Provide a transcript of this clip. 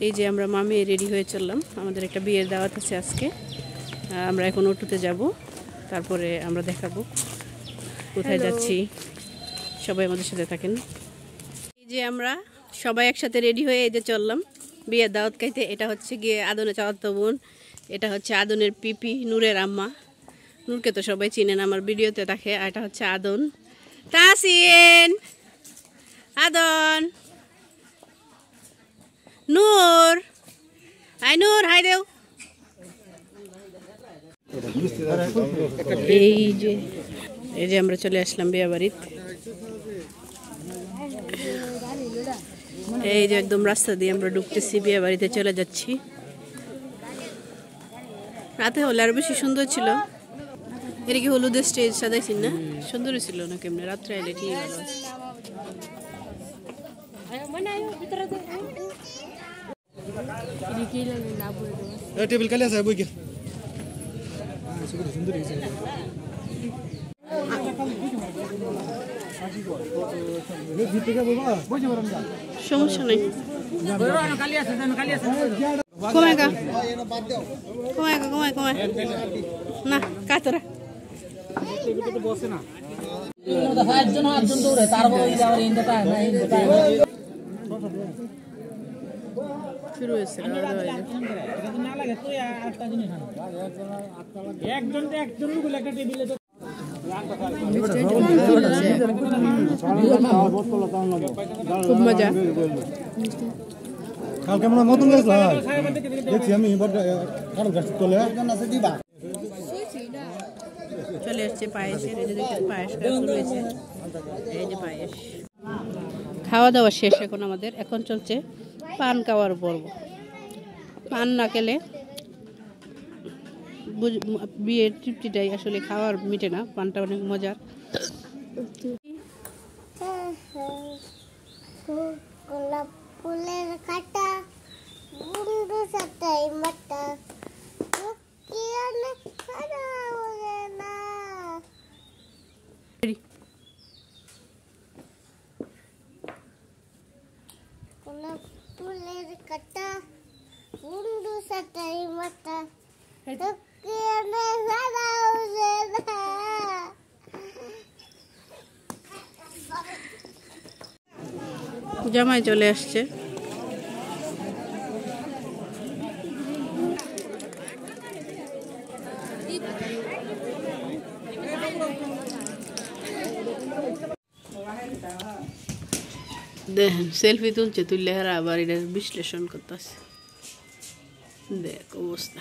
এই যে আমরা মামি রেডি হয়ে চললাম, আমাদের একটা বিয়ের দাওয়াত আছে আজকে। আমরা এখন অটোতে যাব, তারপরে আমরা দেখাবো কোথায় যাচ্ছি। সবাই আমাদের সাথে থাকেন। এই যে আমরা সবাই একসাথে রেডি হয়ে এই যে চললাম বিয়ের দাওয়াত খাইতে। এটা হচ্ছে গিয়ে আদনের চাচাতো বোন, এটা হচ্ছে আদনের পিপি নূরের আম্মা। নূরকে তো সবাই চিনেন, আমার ভিডিওতে থাকে। আর এটা হচ্ছে আদন, তাসিন, আদন, নূর। হাই নূর, হাই দেও। এই যে আমরা চলে আসলাম বিয়ে বাড়িতে। এই যে একদম রাস্তা দিয়ে আমরা ঢুকতেছি, বিয়ে বাড়িতে চলে যাচ্ছি। রাতে হলে আরো বেশি সুন্দর ছিল। এটা কি হলুদের স্টেজ সাজাইছি না? সুন্দর ছিল না কেমনে? রাত্রে এলে ঠিক ভালো। টেবিল কালে আছে বই কি সুন্দর হয়েছে। সমস্যা নেই, কমায় গা, কমায় গা, কমায় কমায় না কাতরা। শুরু হয়েছে খুব মজা। কালকে আমরা মতন গাছ দেখছি আমি চলে এসছে পায়েসের। এই যে দেখতে পায়েস শুরু হয়েছে। এই যে পায়েস খাওয়া দাওয়া শেষ এখন আমাদের। এখন চলছে পান খাওয়ার পর্ব। পান না খেলে বিয়ের তৃপ্তিটাই আসলে খাওয়ার মিটে না। পানটা অনেক মজার। গোলাপ ফুলের কাটা বন্ধু সাথে মাটা কি অনেক খারা ওরে না। গোলাপ ফুলের কাটা বন্ধু সাথে মাটা কি অনেক খারা ওরে না। জামাই চলে আসছে। দেখেন সেলফি তুলছে, তুললে হেরা আবার এটা বিশ্লেষণ করতেছে। দেখ অবস্থা।